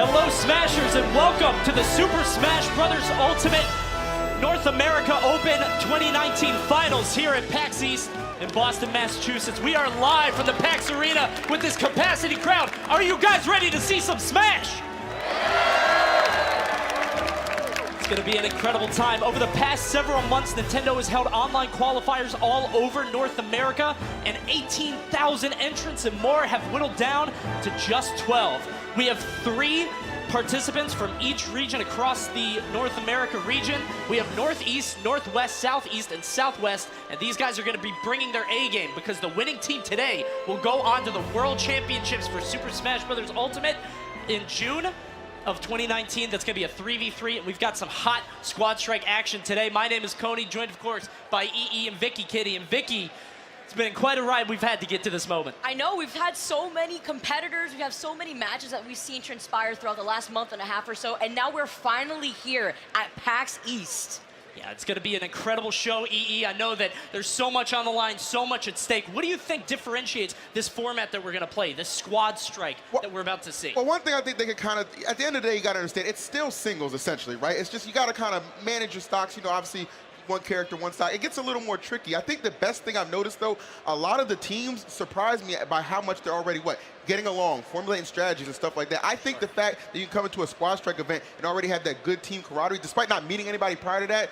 Hello, Smashers, and welcome to the Super Smash Bros. Ultimate North America Open 2019 Finals here at PAX East in Boston, Massachusetts. We are live from the PAX Arena with this capacity crowd. Are you guys ready to see some Smash? It's going to be an incredible time. Over the past several months, Nintendo has held online qualifiers all over North America, and 18,000 entrants and more have whittled down to just 12. We have 3 participants from each region across the North America region. We have Northeast, Northwest, Southeast, and Southwest, and these guys are going to be bringing their A game because the winning team today will go on to the World Championships for Super Smash Bros. Ultimate in June of 2019. That's going to be a 3v3, and we've got some hot squad strike action today. My name is Coney, joined, of course, by EE and Vicky Kitty. And Vicky, it's been quite a ride we've had to get to this moment. I know, we've had so many competitors, we have so many matches that we've seen transpire throughout the last month and a half or so, and now we're finally here at PAX East. Yeah, it's going to be an incredible show, EE. I know that there's so much on the line, so much at stake. What do you think differentiates this format that we're going to play, this squad strike that we're about to see? Well, one thing I think they could kind of, at the end of the day, you got to understand, it's still singles, essentially, right? It's just you got to kind of manage your stocks, you know, obviously, one character, one stock. It gets a little more tricky. I think the best thing I've noticed, though, a lot of the teams surprise me by how much they're already, getting along, formulating strategies and stuff like that. I think the fact that you can come into a squad strike event and already have that good team camaraderie, despite not meeting anybody prior to that,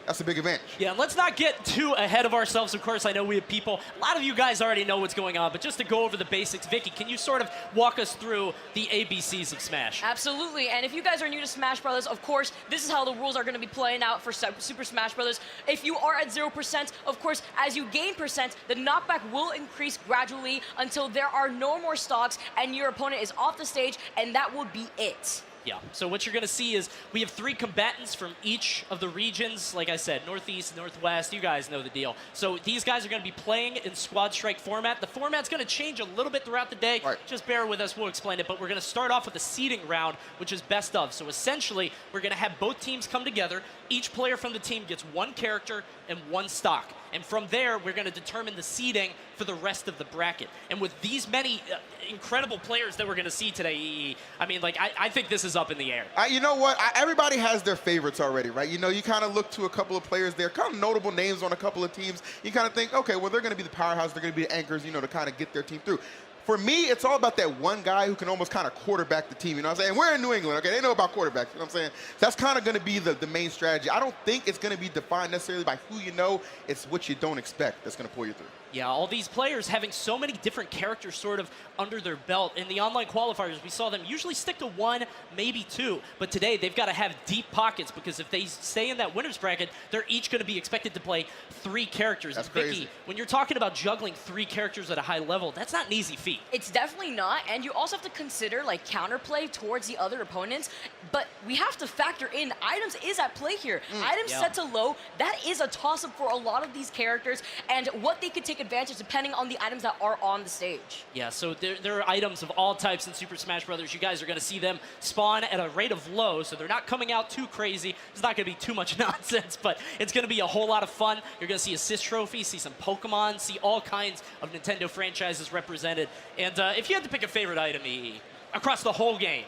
that's a big advantage. Yeah, let's not get too ahead of ourselves. Of course, I know we have people, a lot of you guys already know what's going on, but just to go over the basics, Vicky, can you sort of walk us through the ABCs of Smash? Absolutely, and if you guys are new to Smash Brothers, of course, this is how the rules are going to be playing out for Super Smash Brothers. If you are at 0%, of course, as you gain percent, the knockback will increase gradually until there are no more stocks and your opponent is off the stage, and that will be it. Yeah, so what you're going to see is we have 3 combatants from each of the regions. Like I said, Northeast, Northwest, you guys know the deal. So these guys are going to be playing in squad strike format. The format's going to change a little bit throughout the day. Right. Just bear with us, we'll explain it. But we're going to start off with a seeding round, which is best of. So essentially, we're going to have both teams come together. Each player from the team gets 1 character and 1 stock. And from there, we're going to determine the seeding for the rest of the bracket. And with these many incredible players that we're going to see today, I mean, like, I think this is up in the air. You know what? Everybody has their favorites already, right? You know, you kind of look to a couple of players there, kind of notable names on a couple of teams. You kind of think, okay, well, they're going to be the powerhouse. They're going to be the anchors, you know, to kind of get their team through. For me, it's all about that one guy who can almost kind of quarterback the team, you know what I'm saying? We're in New England, okay? They know about quarterbacks, you know what I'm saying? That's kind of going to be the main strategy. I don't think it's going to be defined necessarily by who you know. It's what you don't expect that's going to pull you through. Yeah, all these players having so many different characters sort of under their belt. In the online qualifiers, we saw them usually stick to 1, maybe 2. But today, they've got to have deep pockets because if they stay in that winner's bracket, they're each going to be expected to play 3 characters. That's Vicky, crazy. When you're talking about juggling 3 characters at a high level, that's not an easy feat. It's definitely not, and you also have to consider, like, counterplay towards the other opponents. But we have to factor in items is at play here. Items set to low, that is a toss-up for a lot of these characters, and what they could take advantage depending on the items that are on the stage. Yeah, so there are items of all types in Super Smash Bros. You guys are going to see them spawn at a rate of low, so they're not coming out too crazy. It's not going to be too much nonsense, but it's going to be a whole lot of fun. You're going to see assist trophies, see some Pokemon, see all kinds of Nintendo franchises represented. And if you had to pick a favorite item, EE, across the whole game.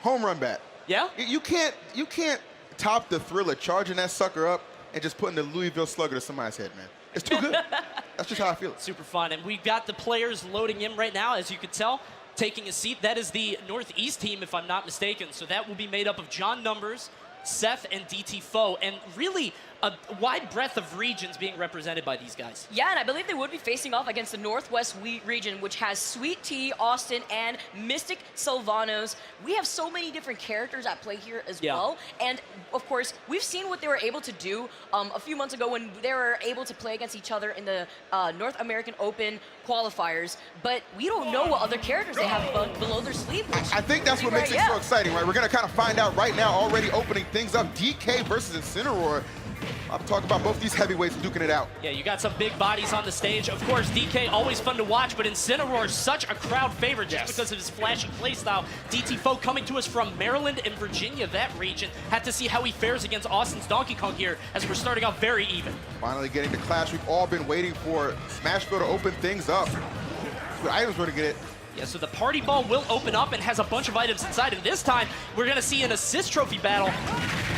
Home run bat. Yeah? You can't top the thrill of charging that sucker up and just putting the Louisville Slugger to somebody's head, man. It's too good. That's just how I feel. Super fun. And we've got the players loading in right now, as you can tell, taking a seat. That is the Northeast team, if I'm not mistaken. So that will be made up of John Numbers, SETH, and DTFAUX. And really, a wide breadth of regions being represented by these guys. Yeah, and I believe they would be facing off against the Northwest region, which has SWEETT, Austin, and Mystic Sylvanos. We have so many different characters at play here as well. And, of course, we've seen what they were able to do a few months ago when they were able to play against each other in the North American Open qualifiers. But we don't know what other characters they have below their sleeve. I think that's what makes it so exciting, right? We're going to kind of find out right now, already opening things up. DK versus Incineroar. I'll talk about both these heavyweights duking it out. Yeah, you got some big bodies on the stage. Of course, DK, always fun to watch, but Incineroar is such a crowd favorite just because of his flashy playstyle. DTFAUX coming to us from Maryland and Virginia, that region. Had to see how he fares against Austin's Donkey Kong here, as we're starting out very even. Finally getting the clash we've all been waiting for. Smashville to open things up. What items we're going to get. Yeah, so the party ball will open up and has a bunch of items inside, and this time we're gonna see an assist trophy battle.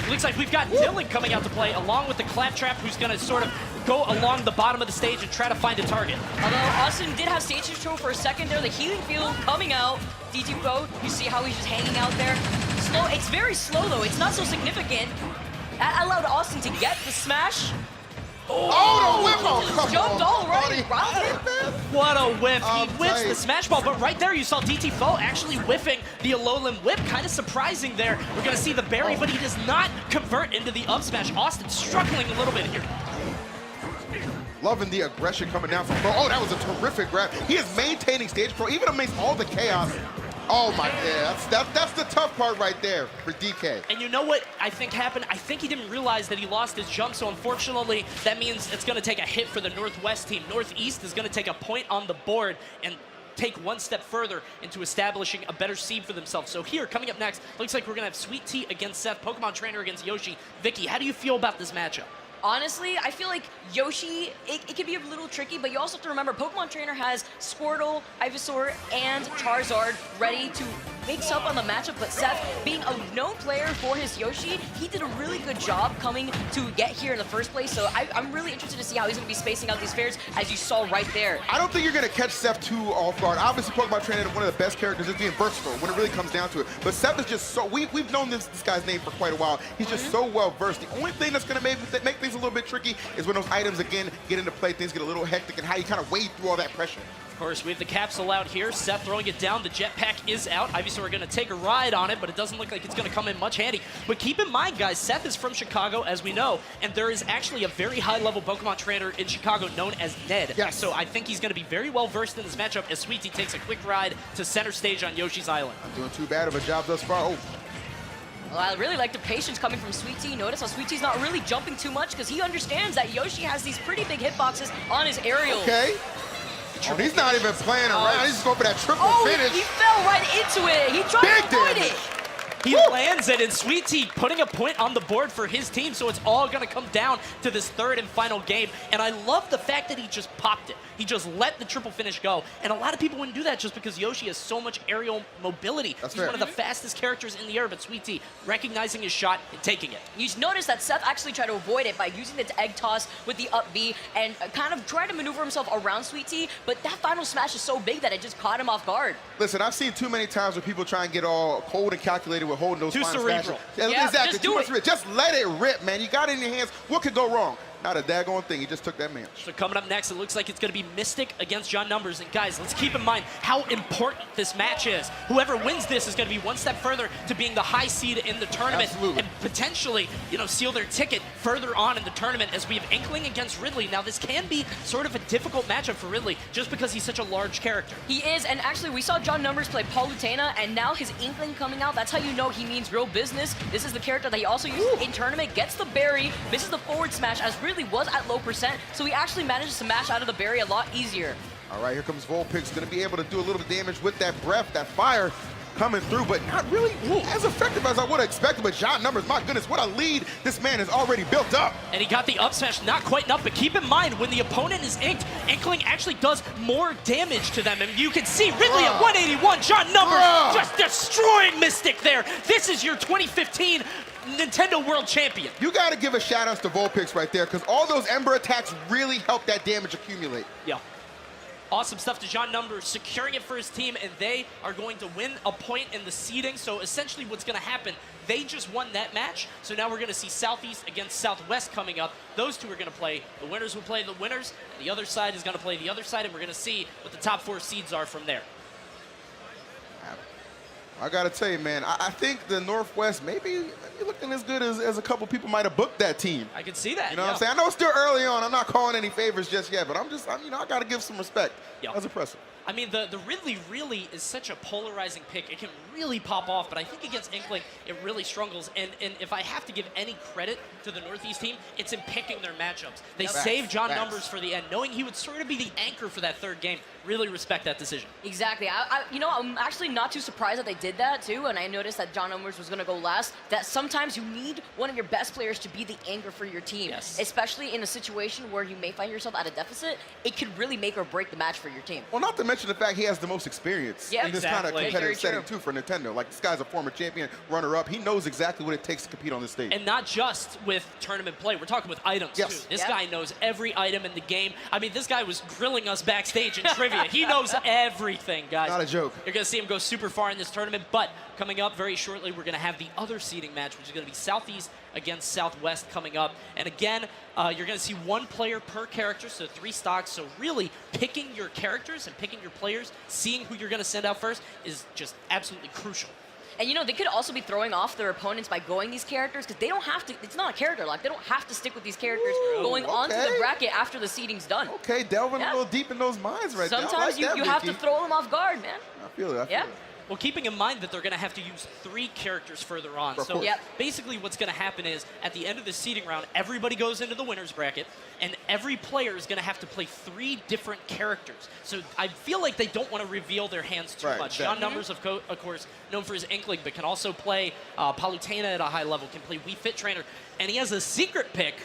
Looks like we've got Dylan coming out to play, along with the Claptrap, who's gonna sort of go along the bottom of the stage and try to find a target. Although Austin did have stage control for a second there, the healing field coming out. DTFAUX, you see how he's just hanging out there. Slow, it's very slow though, it's not so significant. That allowed Austin to get the smash. Oh, the whip! Oh, Just come jumped on, all right buddy. around it. What a whiff. He whiffs tight. the smash ball, but right there you saw DTFAUX actually whiffing the Alolan whip. Kind of surprising there. We're going to see the berry, but he does not convert into the up smash. Austin struggling a little bit here. Loving the aggression coming down from Pro. Oh, that was a terrific grab. He is maintaining stage Pro, even amidst all the chaos. Oh my, yeah, that's the tough part right there for DK. And you know what I think happened? I think he didn't realize that he lost his jump, so unfortunately, that means it's gonna take a hit for the Northwest team. Northeast is gonna take a point on the board and take one step further into establishing a better seed for themselves. So here, coming up next, looks like we're gonna have SWEETT against Seth, Pokemon Trainer against Yoshi. Vicky, how do you feel about this matchup? Honestly, I feel like Yoshi, it can be a little tricky, but you also have to remember Pokemon Trainer has Squirtle, Ivysaur, and Charizard ready to mix up on the matchup, but Seth, being a known player for his Yoshi, he did a really good job coming to get here in the first place, so I'm really interested to see how he's going to be spacing out these fairs, as you saw right there. I don't think you're going to catch Seth too off guard. Obviously, Pokemon Trainer is one of the best characters at being versatile when it really comes down to it. But Seth is just so, we've known this guy's name for quite a while. He's just so well versed. The only thing that's going to make things a little bit tricky is when those items again get into play, things get a little hectic, and how you kind of wade through all that pressure. Of course, we have the capsule out here. Seth throwing it down. The jetpack is out. Ivysaur are going to take a ride on it, but it doesn't look like it's going to come in much handy. But keep in mind, guys, Seth is from Chicago, as we know, and there is actually a very high-level Pokemon trainer in Chicago known as Ned. Yes. So I think he's going to be very well-versed in this matchup as SWEETT takes a quick ride to center stage on Yoshi's Island. Not doing too bad of a job thus far. Oh. Well, I really like the patience coming from SWEETT. Notice how SWEETT's not really jumping too much because he understands that Yoshi has these pretty big hitboxes on his aerial. Okay. Oh, he's not even playing around. He's just going for that triple finish. He fell right into it. He tried to avoid it. He lands it, and SWEETT putting a point on the board for his team, so it's all going to come down to this third and final game. And I love the fact that he just popped it. He just let the triple finish go. And a lot of people wouldn't do that just because Yoshi has so much aerial mobility. That's He's fair. one of the fastest characters in the air, but SWEETT recognizing his shot and taking it. You notice that Seth actually tried to avoid it by using the egg toss with the up B and kind of tried to maneuver himself around SWEETT, but that final smash is so big that it just caught him off guard. Listen, I've seen too many times where people try and get all cold and calculated with holding those Too final cerebral. smashes. Yeah, exactly. just Too do much it. cerebral. Just let it rip, man. You got it in your hands. What could go wrong? Not a daggone thing. He just took that match. So coming up next, it looks like it's going to be Mystic against John Numbers. And guys, let's keep in mind how important this match is. Whoever wins this is going to be one step further to being the high seed in the tournament. Absolutely. And potentially, seal their ticket further on in the tournament as we have Inkling against Ridley. Now, this can be sort of a difficult matchup for Ridley just because he's such a large character. He is, and actually we saw John Numbers play Palutena, and now his Inkling coming out. That's how you know he means real business. This is the character that he also uses in tournament, gets the berry, misses the forward smash as Ridley was at low percent, so he actually managed to smash out of the berry a lot easier. All right, here comes Vulpix. Going to be able to do a little bit of damage with that breath, that fire coming through, but not really as effective as I would have expected. But John Numbers, my goodness, what a lead this man has already built up. And he got the up smash, not quite enough, but keep in mind, when the opponent is inked, Inkling actually does more damage to them. And you can see Ridley at 181, John Numbers just destroying Mystic there. This is your 2015 Nintendo World Champion. You got to give a shout out to Vulpix right there, because all those Ember attacks really help that damage accumulate. Yeah. Awesome stuff to John Numbers, securing it for his team, and they are going to win a point in the seeding. So essentially what's going to happen, they just won that match. So now we're going to see Southeast against Southwest coming up. Those two are going to play. The winners will play the winners, and the other side is going to play the other side, and we're going to see what the top 4 seeds are from there. I got to tell you, man, I think the Northwest maybe looking as good as a couple people might have booked that team. I can see that. You know what I'm saying? I know it's still early on. I'm not calling any favors just yet, but I got to give some respect. Yeah. That's impressive. I mean, the Ridley really is such a polarizing pick. It can really pop off, but I think against Inkling, it really struggles. And if I have to give any credit to the Northeast team, it's in picking their matchups. They saved John Numbers for the end, knowing he would sort of be the anchor for that third game. Really respect that decision. Exactly. I'm actually not too surprised that they did that too, and I noticed that John Numbers was going to go last. That sometimes you need one of your best players to be the anchor for your team, especially in a situation where you may find yourself at a deficit. It could really make or break the match for your team. Well, not to mention mention the fact he has the most experience in this kind of competitive setting too for Nintendo. Like, this guy's a former champion, runner-up. He knows exactly what it takes to compete on this stage. And not just with tournament play. We're talking with items too. This guy knows every item in the game. I mean, this guy was grilling us backstage in trivia. He knows everything, guys. Not a joke. You're going to see him go super far in this tournament, but coming up very shortly, we're going to have the other seeding match, which is going to be Southeast against Southwest coming up. And again, you're going to see one player per character, so 3 stocks. So really picking your characters and picking your players, seeing who you're going to send out first is just absolutely crucial. And you know, they could also be throwing off their opponents by going these characters because they don't have to, it's not a character lock. They don't have to stick with these characters going onto the bracket after the seeding's done. Okay, delving a little deep in those minds right there. Sometimes you have to throw them off guard, man. I feel it. I feel it. Well, keeping in mind that they're going to have to use 3 characters further on. So basically what's going to happen is at the end of the seeding round, everybody goes into the winner's bracket, and every player is going to have to play 3 different characters. So I feel like they don't want to reveal their hands too much. John Numbers, of course, known for his Inkling, but can also play Palutena at a high level, can play Wii Fit Trainer. And he has a secret pick,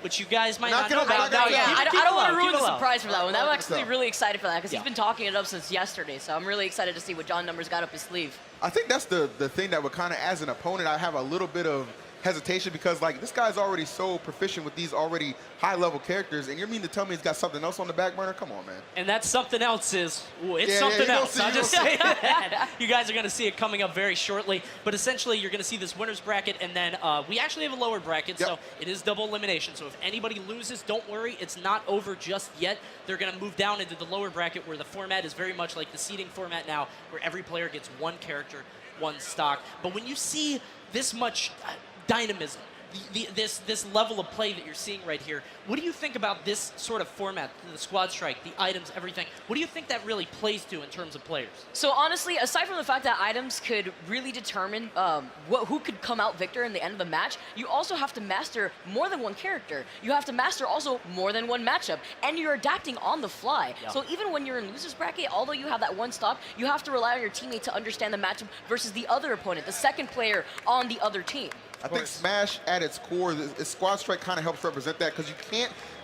which you guys might not know about. I don't want to ruin the surprise for that one. I'm actually really excited for that because he's been talking it up since yesterday. So I'm really excited to see what John Numbers got up his sleeve. I think that's the thing that would kind of, as an opponent, I have a little bit of hesitation because, like, this guy's already so proficient with these already high-level characters, and you mean to tell me he's got something else on the back burner? Come on, man. And that something else is, it's something else. I'll just say that. You guys are going to see it coming up very shortly, but essentially you're going to see this winner's bracket, and then we actually have a lower bracket, so it is double elimination. So if anybody loses, don't worry, it's not over just yet. They're going to move down into the lower bracket where the format is very much like the seeding format now, where every player gets 1 character, 1 stock. But when you see this much dynamism, this level of play that you're seeing right here, what do you think about this sort of format, the squad strike, the items, everything? What do you think that really plays to in terms of players? So honestly, aside from the fact that items could really determine who could come out victor in the end of the match, you also have to master more than 1 character. You have to master also more than 1 matchup, and you're adapting on the fly. So even when you're in loser's bracket, although you have that 1 stock, you have to rely on your teammate to understand the matchup versus the other opponent, the second player on the other team. I think Smash at its core, the squad strike kind of helps represent that because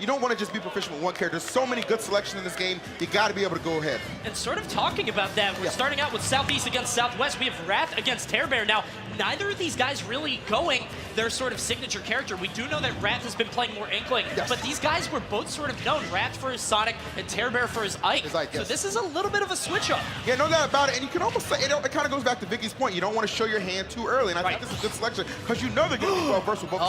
you don't want to just be proficient with 1 character. There's so many good selections in this game, you got to be able to go ahead. And sort of talking about that, we're starting out with Southeast against Southwest. We have Wrath against TEARBEAR. Now, neither of these guys really going their sort of signature character. We do know that Wrath has been playing more Inkling, but these guys were both sort of known. Wrath for his Sonic and TEARBEAR for his Ike. So this is a little bit of a switch up. Yeah, no doubt about it. And you can almost say, it kind of goes back to Vicky's point. You don't want to show your hand too early. And I think this is a good selection because you know they're going to be well versed with both.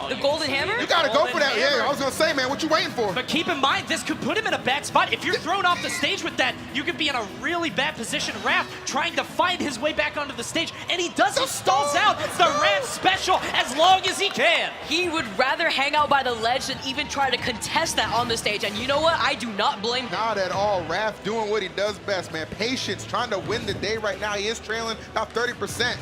The golden hammer? You got to go for that. Yeah, I was going to say, man, what you waiting for? But keep in mind, this could put him in a bad spot. If you're thrown off the stage with that, you could be in a really bad position. Wrath trying to find his way back onto the stage, and he does. He stalls out the Wrath special as long as he can. He would rather hang out by the ledge than even try to contest that on the stage. And you know what? I do not blame him. Not at all. Wrath doing what he does best, man. Patience, trying to win the day right now. He is trailing about 30%.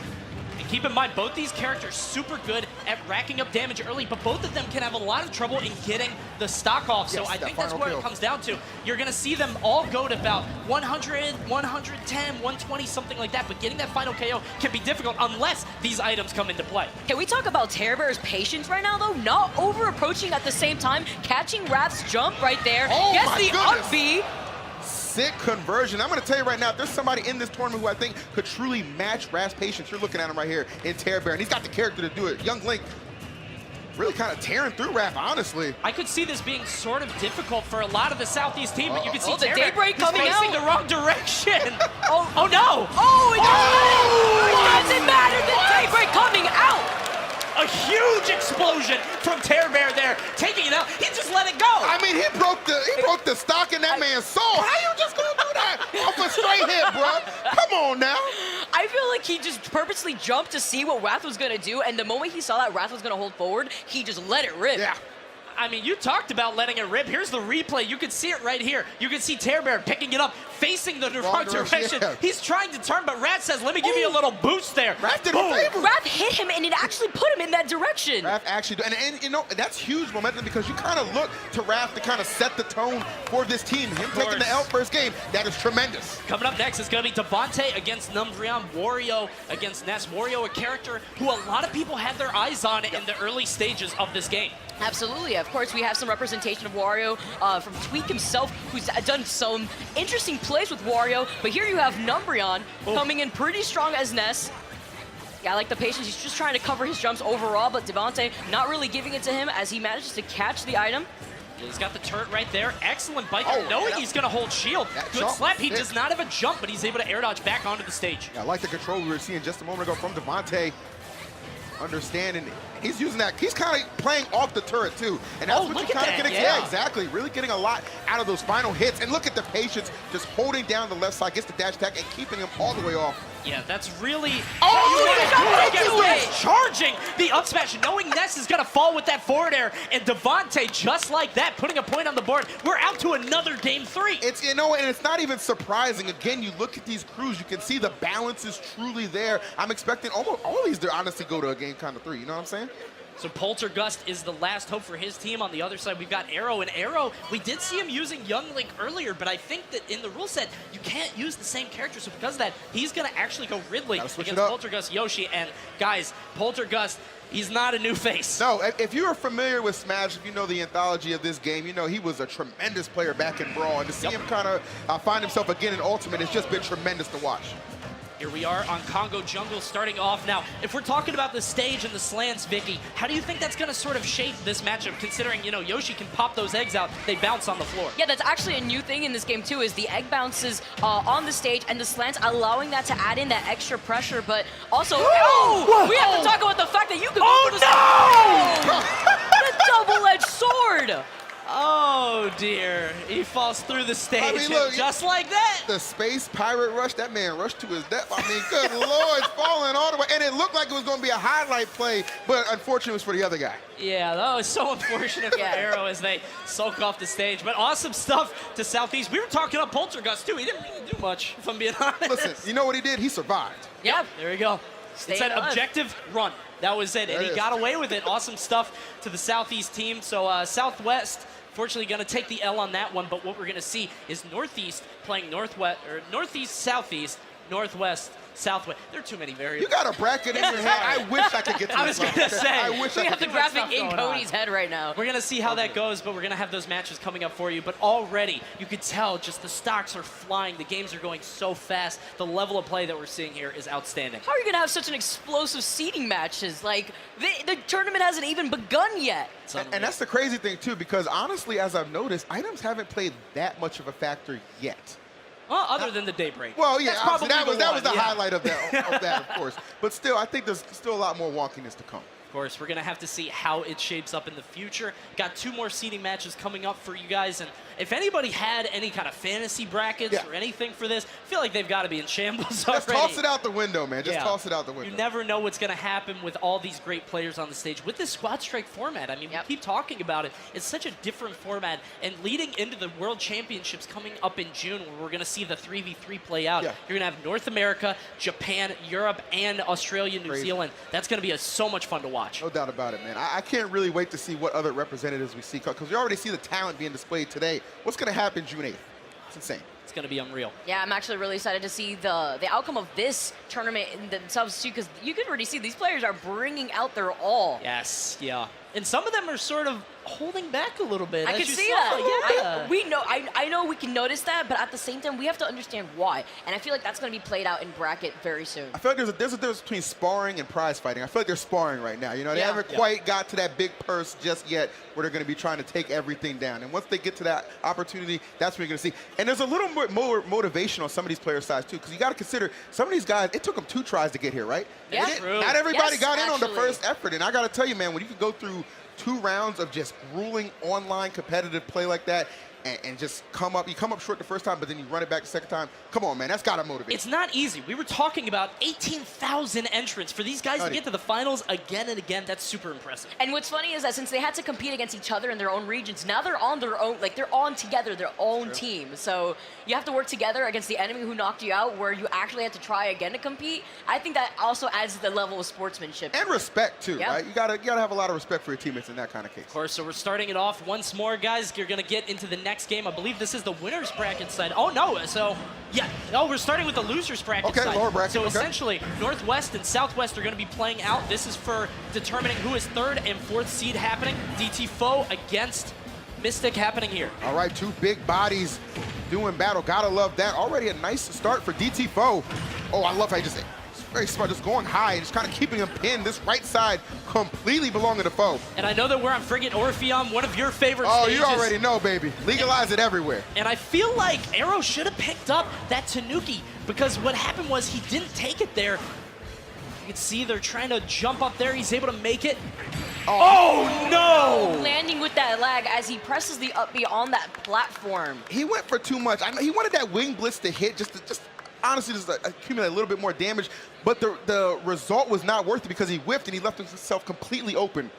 Keep in mind, both these characters super good at racking up damage early, but both of them can have a lot of trouble in getting the stock off. So I think that's what it comes down to. You're going to see them all go to about 100, 110, 120, something like that, but getting that final KO can be difficult unless these items come into play. Can we talk about TEARBEAR's patience right now, though? Not over-approaching at the same time, catching Wrath's jump right there. Gets the up B. Sick conversion. I'm going to tell you right now, if there's somebody in this tournament who I think could truly match Wrath's patience, you're looking at him right here in TEARBEAR, and he's got the character to do it. Young Link really kind of tearing through Wrath, honestly. I could see this being sort of difficult for a lot of the Southeast team, but you can see the Daybreak coming out. Facing the wrong direction. Oh no! Oh, it doesn't matter. The Daybreak coming out. A huge explosion from TEARBEAR there, taking it out. He just let it go. I mean, he broke the stock in that man's soul. How you just gonna do that off a straight hit, bro? Come on now. I feel like he just purposely jumped to see what Wrath was gonna do, and the moment he saw that Wrath was gonna hold forward, he just let it rip. Yeah. I mean, you talked about letting it rip. Here's the replay. You can see it right here. You can see TEARBEAR picking it up, facing the wrong direction. Yeah. He's trying to turn, but Wrath says, let me give you a little boost there. Wrath did a favor. Wrath hit him, and it actually put him in that direction. Wrath actually, and you know, that's huge momentum because you kind of look to Wrath to kind of set the tone for this team. Him taking the L first game, that is tremendous. Coming up next is going to be DEVONTE against NUMBREON, Wario against Ness. Wario, a character who a lot of people had their eyes on in the early stages of this game. Absolutely. course, we have some representation of Wario from Tweak himself, who's done some interesting plays with Wario. But here you have NUMBREON coming in pretty strong as Ness. Yeah, I like the patience. He's just trying to cover his jumps overall, but DEVONTE not really giving it to him as he manages to catch the item. He's got the turret right there. Excellent bike there, knowing he's going to hold shield. Good slap. He does not have a jump, but he's able to air dodge back onto the stage. Yeah, I like the control we were seeing just a moment ago from DEVONTE. Understanding, he's using that. He's kind of playing off the turret too, and that's what you kind of getting. Yeah, exactly. Really getting a lot out of those final hits. And look at the patience, just holding down the left side, gets the dash attack, and keeping him all the way off. Yeah, that's really. He's charging the up smash, knowing Ness is gonna fall with that forward air, and DEVONTE just like that, putting a point on the board. We're out to another game 3. It's, you know, and it's not even surprising. Again, you look at these crews, you can see the balance is truly there. I'm expecting almost all these to honestly go to a game kind of 3. You know what I'm saying? So Poltergust is the last hope for his team. On the other side, we've got AAROW. And AAROW, we did see him using Young Link earlier, but I think that in the rule set, you can't use the same character. So because of that, he's going to actually go Ridley against Poltergust Yoshi. And guys, Poltergust, he's not a new face. No, if you are familiar with Smash, if you know the anthology of this game, you know he was a tremendous player back in Brawl. And to see him kind of find himself again in Ultimate, it's just been tremendous to watch. Here we are on Congo Jungle starting off. Now, if we're talking about the stage and the slants, Vicky, how do you think that's going to sort of shape this matchup, considering, you know, Yoshi can pop those eggs out, they bounce on the floor? Yeah, that's actually a new thing in this game, too, is the egg bounces on the stage and the slants, allowing that to add in that extra pressure, but also, we have to talk about the fact that you can the double-edged sword! Oh, dear. He falls through the stage, I mean, look, just like that. The space pirate rush, that man rushed to his death. I mean, good Lord, falling all the way. And it looked like it was going to be a highlight play, but unfortunately it was for the other guy. Yeah, that was so unfortunate for AAROW as they sulk off the stage. But awesome stuff to Southeast. We were talking about Poltergust, too. He didn't really do much, if I'm being honest. Listen, you know what he did? He survived. Yep, there we go. It said objective run. That was it, and he got away with it. Awesome stuff to the Southeast team. So Southwest, fortunately, going to take the L on that one. But what we're going to see is Northeast playing Northwest, or Northeast, Southeast, Northwest, Southwest. There are too many variables. You got a bracket in your head. I wish I could get to I was going to say. I wish we I have could the graphic in Cody's head right now. We're going to see how that goes, but we're going to have those matches coming up for you. But already, you could tell just the stocks are flying. The games are going so fast. The level of play that we're seeing here is outstanding. How are you going to have such an explosive seeding matches? Like, the tournament hasn't even begun yet. And that's the crazy thing, too, because honestly, as I've noticed, items haven't played that much of a factor yet. Well, other than the daybreak. Well, yeah, that was the yeah. highlight of that, of course. But still, I think there's still a lot more wonkiness to come. Of course, we're going to have to see how it shapes up in the future. Got 2 more seeding matches coming up for you guys. And if anybody had any kind of fantasy brackets or anything for this, I feel like they've got to be in shambles already. Just toss it out the window, man. Just toss it out the window. You never know what's going to happen with all these great players on the stage. With this Squad Strike format, I mean, we keep talking about it. It's such a different format. And leading into the World Championships coming up in June, where we're going to see the 3v3 play out, you're going to have North America, Japan, Europe, and Australia, New Zealand. That's going to be so much fun to watch. No doubt about it, man. I can't really wait to see what other representatives we see, because we already see the talent being displayed today. What's going to happen June 8th? It's insane. It's going to be unreal. Yeah, I'm actually really excited to see the outcome of this tournament in themselves, too, because you can already see these players are bringing out their all. Yes, yeah. And some of them are sort of holding back a little bit. I can see that. I know we can notice that, but at the same time, we have to understand why. And I feel like that's going to be played out in bracket very soon. I feel like there's a difference between sparring and prize fighting. I feel like they're sparring right now. You know, they haven't quite got to that big purse just yet where they're going to be trying to take everything down. And once they get to that opportunity, that's when you're going to see. And there's a little more motivation on some of these players' sides, too, because you got to consider some of these guys, it took them 2 tries to get here, right? Yeah. Not everybody got in on the first effort. And I got to tell you, man, when you can go through 2 rounds of just grueling online competitive play like that and just you come up short the first time, but then you run it back the second time. Come on, man, that's got to motivate. It's not easy. We were talking about 18,000 entrants. For these guys to get to the finals again and again, that's super impressive. And what's funny is that since they had to compete against each other in their own regions, now they're on their own, like they're on together, their own team. So you have to work together against the enemy who knocked you out, where you actually have to try again to compete. I think that also adds to the level of sportsmanship. And respect, too, right? You gotta have a lot of respect for your teammates in that kind of case. Of course, so we're starting it off once more, guys. You're going to get into the next game. I believe this is the winner's bracket side. Oh, no. So, yeah. Oh, we're starting with the loser's bracket side. Lower bracket. So, essentially, Northwest and Southwest are going to be playing out. This is for determining who is 3rd and 4th seed happening. DTFAUX against Mystic happening here. All right, 2 big bodies doing battle. Gotta love that. Already a nice start for DTFAUX. Oh, I love how he just, very smart, just going high, just kind of keeping him pinned. This right side completely belonging to Foe. And I know that we're on Frigate Orpheum, one of your favorite stages. stages. You already know, baby. Legalize it everywhere. And I feel like AAROW should have picked up that Tanuki, because what happened was he didn't take it there. You can see they're trying to jump up there. He's able to make it. Oh, no! Landing with that lag as he presses the up B on that platform. He went for too much. I know he wanted that wing blitz to hit, just honestly just accumulate a little bit more damage, but the result was not worth it because he whiffed and he left himself completely open.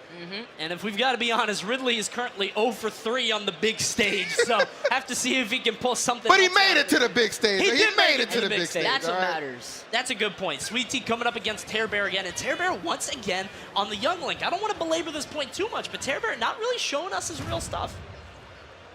And if we've got to be honest, Ridley is currently 0 for 3 on the big stage, so have to see if he can pull something. But he made it to the big stage. He made it to the big stage. That's what matters. That's a good point. SWEETT coming up against TEARBEAR again, and TEARBEAR once again on the Young Link. I don't want to belabor this point too much, but TEARBEAR not really showing us his real stuff.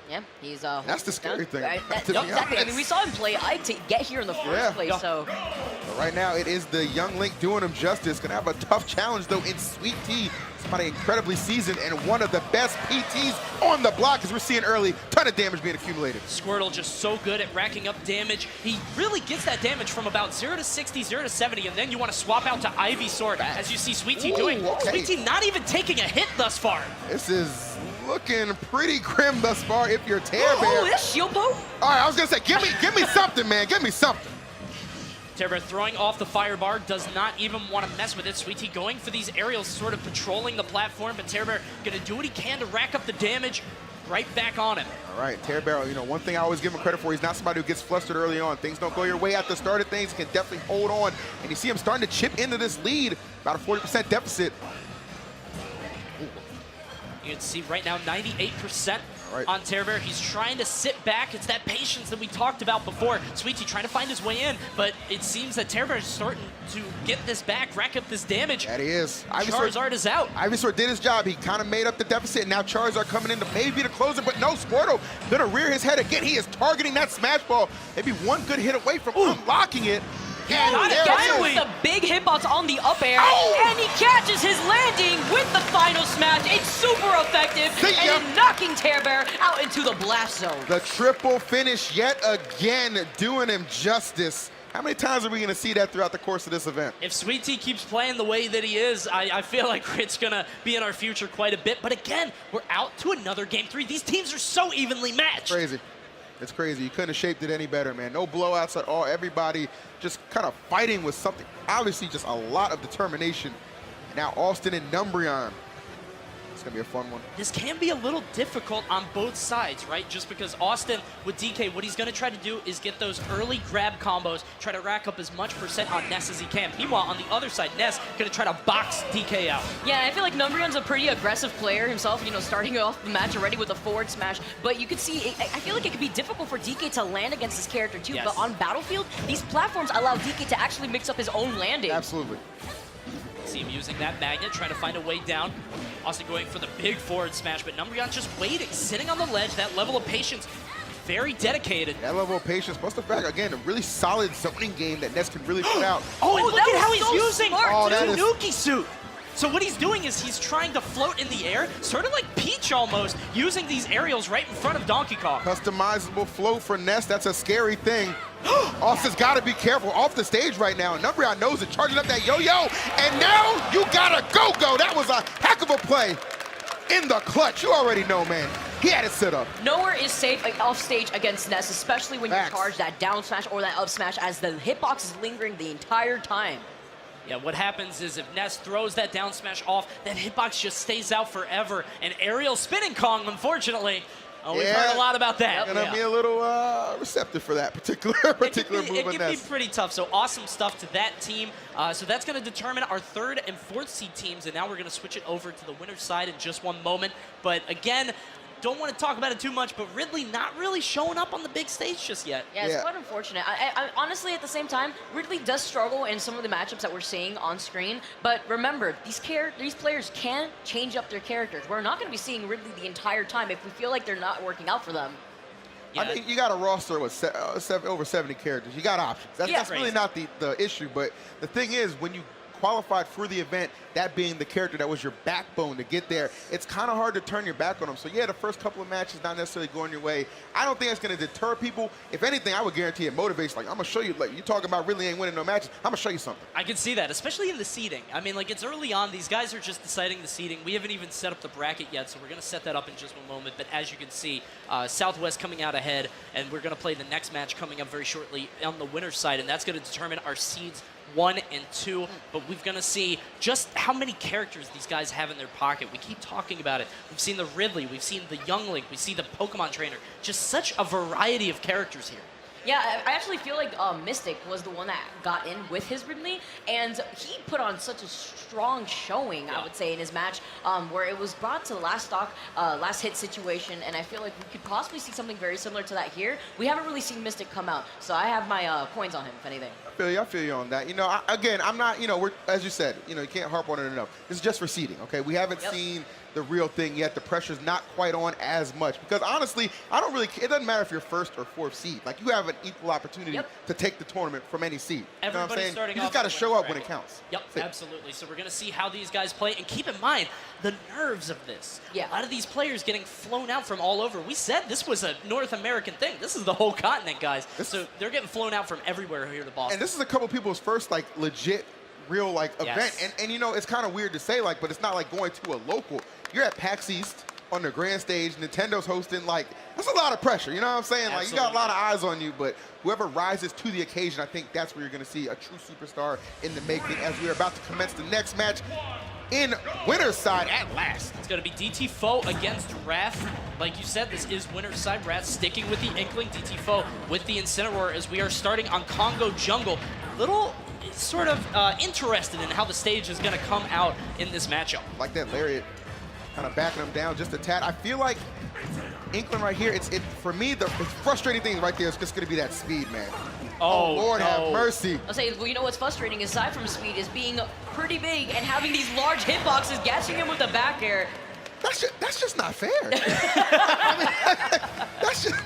Yeah, he's that's the scary thing. Exactly. I mean, we saw him play Ike to get here in the first place, so. But right now, it is the Young Link doing him justice. Gonna have a tough challenge though in SWEETT. Somebody incredibly seasoned and one of the best PTs on the block, as we're seeing early. Ton of damage being accumulated. Squirtle just so good at racking up damage. He really gets that damage from about 0 to 60, 0 to 70, and then you want to swap out to Ivy Sword, as you see SWEETT doing. Okay. SWEETT not even taking a hit thus far. This is looking pretty grim thus far if you're TEARBEAR. Oh, this shield poke. All right, I was gonna say, give me something, man. Give me something. TEARBEAR throwing off the fire bar, does not even want to mess with it. SWEETT going for these aerials, sort of patrolling the platform, but TEARBEAR gonna do what he can to rack up the damage. Right back on him. All right, TEARBEAR, you know, one thing I always give him credit for, he's not somebody who gets flustered early on. Things don't go your way at the start of things, he can definitely hold on. And you see him starting to chip into this lead, about a 40% deficit. You can see right now 98% on TEARBEAR. He's trying to sit back. It's that patience that we talked about before. SWEETT trying to find his way in, but it seems that TEARBEAR is starting to get this back, rack up this damage. That he is. Charizard is out. Ivysaur did his job. He kind of made up the deficit, and now Charizard coming in to maybe to close it, but no, Squirtle gonna rear his head again. He is targeting that smash ball. Maybe one good hit away from unlocking it. And finally, the big hitbox on the up air, and he catches his landing with the final smash. It's super effective, and knocking TEARBEAR out into the blast zone. The triple finish yet again, doing him justice. How many times are we going to see that throughout the course of this event? If SWEETT keeps playing the way that he is, I feel like it's going to be in our future quite a bit. But again, we're out to another Game 3. These teams are so evenly matched. Crazy. It's crazy. You couldn't have shaped it any better, man. No blowouts at all. Everybody just kind of fighting with something. Obviously, just a lot of determination. Now, Austin and NUMBREON. It's going to be a fun one. This can be a little difficult on both sides, right? Just because Austin, with DK, what he's going to try to do is get those early grab combos, try to rack up as much percent on Ness as he can. Meanwhile, on the other side, Ness going to try to box DK out. Yeah, I feel like NUMBREON's a pretty aggressive player himself, you know, starting off the match already with a forward smash. But you can see, I feel like it could be difficult for DK to land against this character too. But on Battlefield, these platforms allow DK to actually mix up his own landing. Absolutely. See him using that magnet, trying to find a way down. Austin going for the big forward smash, but NUMBREON just waiting, sitting on the ledge. That level of patience, very dedicated. That level of patience, plus the fact, again, a really solid zoning game that Ness can really put out. Oh, and look at how he's using the Tanuki suit. So what he's doing is he's trying to float in the air, sort of like Peach almost, using these aerials right in front of Donkey Kong. Customizable float for Ness, that's a scary thing. Austin's got to be careful off the stage right now. NUMBREON knows it, charging up that yo-yo, and now you gotta go-go. That was a heck of a play in the clutch. You already know, man. He had it set up. Nowhere is safe off stage against Ness, especially when you charge that down smash or that up smash, as the hitbox is lingering the entire time. Yeah, what happens is if Ness throws that down smash off, that hitbox just stays out forever. And aerial spinning Kong, unfortunately, we've heard a lot about that. Gonna be a little receptive for that particular move. It can be pretty tough. So awesome stuff to that team. So that's going to determine our 3rd and 4th seed teams. And now we're going to switch it over to the winner's side in just one moment. But again, don't want to talk about it too much, but Ridley not really showing up on the big stage just yet. Yeah, it's quite unfortunate. I honestly, at the same time, Ridley does struggle in some of the matchups that we're seeing on screen. But remember, these players can change up their characters. We're not going to be seeing Ridley the entire time if we feel like they're not working out for them. Yeah. I think you got a roster with over 70 characters. You got options. That's really not the issue. But the thing is, when you qualified for the event, that being the character that was your backbone to get there, it's kind of hard to turn your back on them. So yeah, the first couple of matches not necessarily going your way. I don't think it's going to deter people. If anything, I would guarantee it motivates. Like, I'm going to show you, like, you talking about really ain't winning no matches, I'm going to show you something. I can see that, especially in the seeding. I mean, like, it's early on. These guys are just deciding the seeding. We haven't even set up the bracket yet, so we're going to set that up in just one moment. But as you can see, Southwest coming out ahead, and we're going to play the next match coming up very shortly on the winner's side, and that's going to determine our seeds 1 and 2, but we're going to see just how many characters these guys have in their pocket. We keep talking about it. We've seen the Ridley, we've seen the Youngling, we see the Pokemon Trainer. Just such a variety of characters here. Yeah, I actually feel like Mystic was the one that got in with his Ridley, and he put on such a strong showing, I would say, in his match, where it was brought to the last stock, last hit situation, and I feel like we could possibly see something very similar to that here. We haven't really seen Mystic come out, so I have my points on him, if anything. I feel you on that. You know, again, I'm not, you know, we're, as you said, you know, you can't harp on it enough. This is just for seeding, okay? We haven't seen the real thing yet. The pressure's not quite on as much because honestly, I don't really, it doesn't matter if you're first or fourth seed. Like, you have an equal opportunity to take the tournament from any seed. You know what I'm saying? You just got to show up when it counts. Yep, absolutely. So we're going to see how these guys play. And keep in mind, the nerves of this. Yeah. A lot of these players getting flown out from all over. We said this was a North American thing. This is the whole continent, guys. So they're getting flown out from everywhere here to Boston. And this is a couple people's first, like, legit, real, like, event. And you know, it's kind of weird to say, like, but it's not like going to a local. You're at PAX East on the grand stage. Nintendo's hosting. Like, that's a lot of pressure. You know what I'm saying? Like, you got a lot of eyes on you, but whoever rises to the occasion, I think that's where you're going to see a true superstar in the making as we're about to commence the next match in winner's side at last. It's going to be DTFAUX against Wrath. Like you said, this is winner's side. Wrath sticking with the Inkling, DTFAUX with the Incineroar as we are starting on Congo Jungle. Little sort of interested in how the stage is going to come out in this matchup. Like that Lariat kind of backing him down just a tad. I feel like Inkling right here, for me, the frustrating thing right there is just going to be that speed, man. Oh, Lord have mercy. I'll say, well, you know what's frustrating aside from speed is being pretty big and having these large hitboxes, catching him with the back air. That's just not fair. I mean, that's just...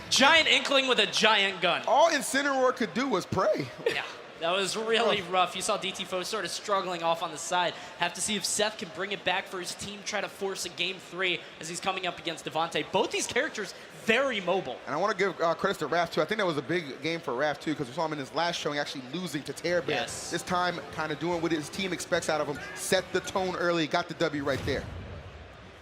Giant Inkling with a giant gun. All Incineroar could do was pray. Yeah. That was really rough. You saw DTFAUX sort of struggling off on the side. Have to see if Seth can bring it back for his team, try to force a game 3 as he's coming up against DEVONTE. Both these characters very mobile. And I want to give credits to Raph, too. I think that was a big game for Raph, too, because we saw him in his last showing actually losing to TEARBEAR. Yes. This time, kind of doing what his team expects out of him. Set the tone early, got the W right there.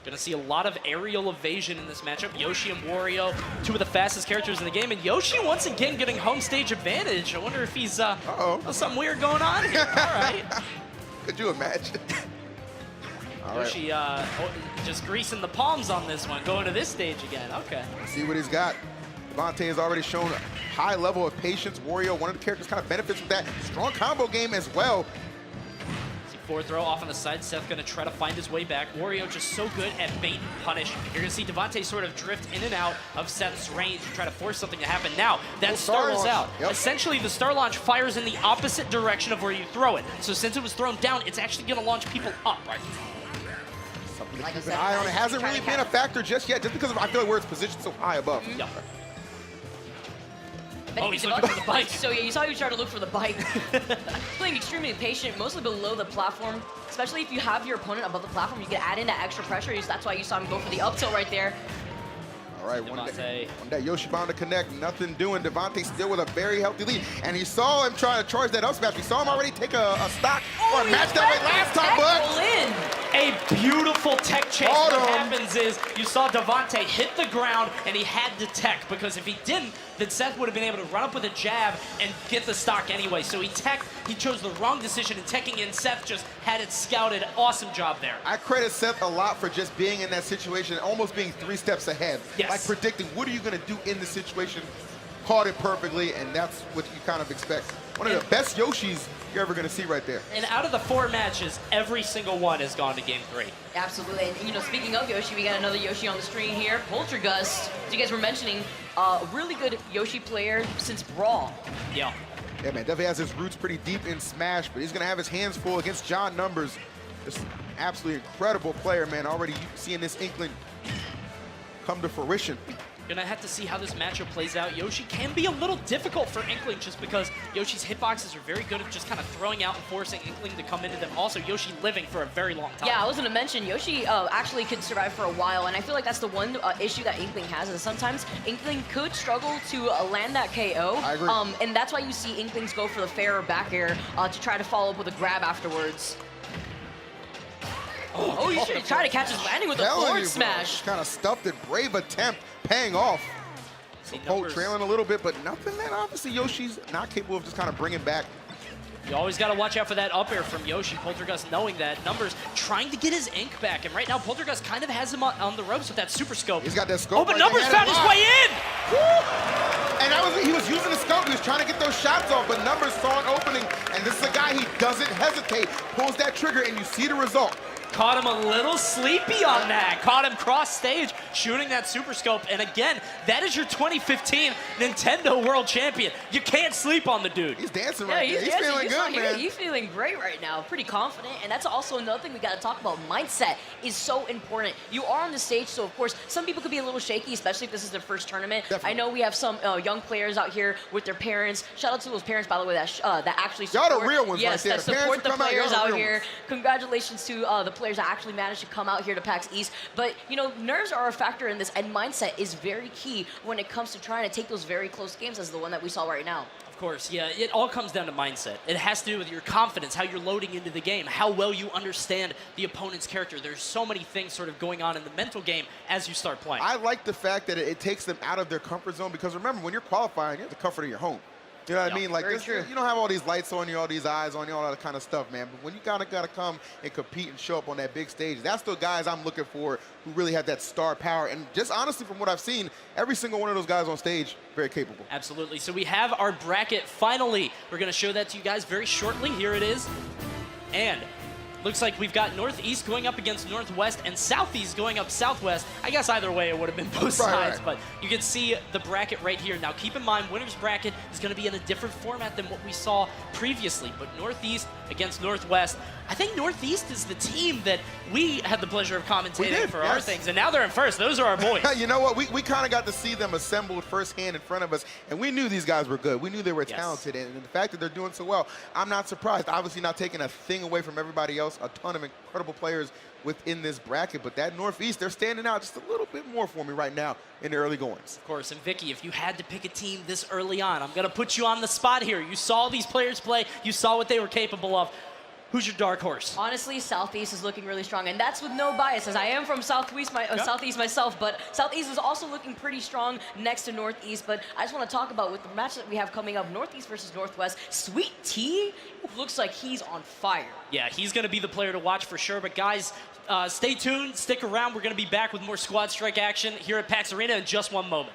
Going to see a lot of aerial evasion in this matchup. Yoshi and Wario, two of the fastest characters in the game. And Yoshi, once again, getting home stage advantage. I wonder if he's something weird going on here. All right. Could you imagine? Yoshi just greasing the palms on this one, going to this stage again. Okay. See what he's got. DEVONTE has already shown a high level of patience. Wario, one of the characters, kind of benefits with that strong combo game as well. Forward throw off on the side. Seth going to try to find his way back. Wario just so good at bait and punish. You're going to see DEVONTE sort of drift in and out of Seth's range and try to force something to happen. Now, that star is out. Yep. Essentially, the star launch fires in the opposite direction of where you throw it. So since it was thrown down, it's actually going to launch people up, right? Something to keep an eye on. It hasn't really been a factor just yet, just because I feel like where it's positioned so high above. Yeah. Oh, he's looking for the bike. So yeah, you saw he was trying to look for the bike. Playing extremely patient, mostly below the platform. Especially if you have your opponent above the platform, you can add in that extra pressure. That's why you saw him go for the up tilt right there. All right, one day Yoshi bound to connect, nothing doing. DEVONTE still with a very healthy lead. And he saw him trying to charge that up smash. We saw him already take a stock or a match that way last time, but a beautiful tech chase. What happens is you saw DEVONTE hit the ground and he had to tech, because if he didn't, then Seth would have been able to run up with a jab and get the stock anyway. So he teched, he chose the wrong decision in teching in. Seth just had it scouted. Awesome job there. I credit Seth a lot for just being in that situation, almost being 3 steps ahead. Yes. Like predicting what are you going to do in the situation, caught it perfectly, and that's what you kind of expect. One of the best Yoshis you're ever going to see right there. And out of the 4 matches, every single one has gone to game 3. Absolutely. And, you know, speaking of Yoshi, we got another Yoshi on the screen here. Poltergust, as you guys were mentioning, a really good Yoshi player since Brawl. Yeah. Yeah, man, definitely has his roots pretty deep in Smash, but he's going to have his hands full against John Numbers. Just an absolutely incredible player, man. Already seeing this Inkling come to fruition. Gonna have to see how this matchup plays out. Yoshi can be a little difficult for Inkling just because Yoshi's hitboxes are very good at just kind of throwing out and forcing Inkling to come into them. Also, Yoshi living for a very long time. Yeah, I was gonna mention Yoshi actually could survive for a while, and I feel like that's the one issue that Inkling has, is sometimes Inkling could struggle to land that KO. I agree. And that's why you see Inklings go for the fair or back air to try to follow up with a grab afterwards. Oh, you should try to catch his landing with a forward smash. Kind of stuffed it. Brave attempt, paying off. So Polt trailing a little bit, but nothing that obviously Yoshi's not capable of just kind of bringing back. You always got to watch out for that up air from Yoshi. Poltergust knowing that. Numbers trying to get his ink back, and right now Poltergust kind of has him on the ropes with that super scope. He's got that scope. Oh, but Numbers found his way in! Woo! And he was using the scope. He was trying to get those shots off, but Numbers saw an opening, and this is a guy, he doesn't hesitate. Pulls that trigger, and you see the result. Caught him a little sleepy on that. Caught him cross stage, shooting that super scope. And again, that is your 2015 Nintendo World Champion. You can't sleep on the dude. He's dancing right there. He's feeling good, man. He's feeling great right now, pretty confident. And that's also another thing we got to talk about. Mindset is so important. You are on the stage, so of course, some people could be a little shaky, especially if this is their first tournament. Definitely. I know we have some young players out here with their parents. Shout out to those parents, by the way, that actually support. Y'all the real ones right there. Yes, that support the players out here. Ones. Congratulations to the players that actually managed to come out here to PAX East. But, you know, nerves are a factor in this, and mindset is very key when it comes to trying to take those very close games as the one that we saw right now. Of course, yeah, it all comes down to mindset. It has to do with your confidence, how you're loading into the game, how well you understand the opponent's character. There's so many things sort of going on in the mental game as you start playing. I like the fact that it takes them out of their comfort zone, because remember, when you're qualifying, you have the comfort of your home. You know what I mean? Like this, you don't have all these lights on you, all these eyes on you, all that kind of stuff, man. But when you gotta come and compete and show up on that big stage, that's the guys I'm looking for who really have that star power. And just honestly, from what I've seen, every single one of those guys on stage, very capable. Absolutely. So we have our bracket finally. We're gonna show that to you guys very shortly. Here it is. And looks like we've got Northeast going up against Northwest and Southeast going up Southwest. I guess either way it would have been both sides, but you can see the bracket right here. Now keep in mind, winner's bracket is going to be in a different format than what we saw previously, but Northeast against Northwest. I think Northeast is the team that we had the pleasure of commentating for our things, and now they're in first. Those are our boys. You know what? We kind of got to see them assembled firsthand in front of us, and we knew these guys were good. We knew they were talented, and the fact that they're doing so well, I'm not surprised. Obviously not taking a thing away from everybody else. A ton of incredible players within this bracket, but that Northeast, they're standing out just a little bit more for me right now in the early goings. Of course, and Vicky, if you had to pick a team this early on, I'm going to put you on the spot here. You saw these players play. You saw what they were capable of. Who's your dark horse? Honestly, Southeast is looking really strong, and that's with no bias, as I am from Southeast myself, but Southeast is also looking pretty strong next to Northeast. But I just want to talk about with the match that we have coming up, Northeast versus Northwest, SWEETT looks like he's on fire. Yeah, he's going to be the player to watch for sure. But guys, stay tuned, stick around. We're going to be back with more Squad Strike action here at PAX Arena in just one moment.